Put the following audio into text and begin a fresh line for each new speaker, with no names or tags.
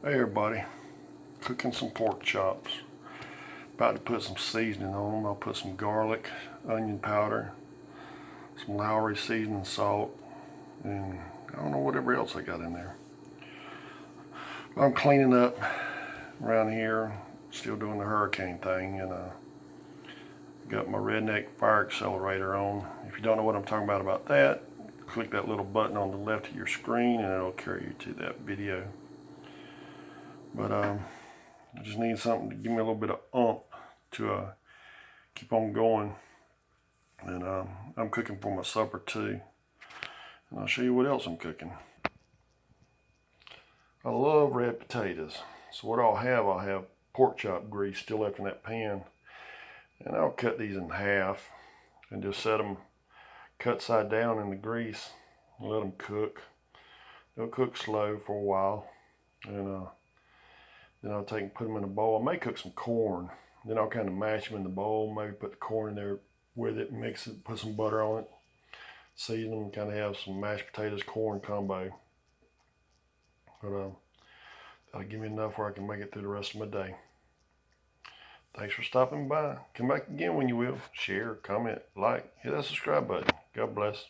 Hey everybody, cooking some pork chops. About to put some seasoning on them. I'll put some garlic, onion powder, some Lowery seasoning salt, and I don't know whatever else I got in there. I'm cleaning up around here, still doing the hurricane thing, and got my redneck fire accelerator on. If you don't know what I'm talking about that, click that little button on the left of your screen and it'll carry you to that video. But I just need something to give me a little bit of oomph to keep on going. And I'm cooking for my supper too. And I'll show you what else I'm cooking. I love red potatoes. So what I'll have pork chop grease still left in that pan. And I'll cut these in half and just set them cut side down in the grease and let them cook. They'll cook slow for a while. And then I'll take and put them in a bowl. I may cook some corn. Then I'll kind of mash them in the bowl. Maybe put the corn in there with it, mix it, put some butter on it, season them, kind of have some mashed potatoes, corn combo. But that'll give me enough where I can make it through the rest of my day. Thanks for stopping by. Come back again when you will. Share, comment, like, hit that subscribe button. God bless.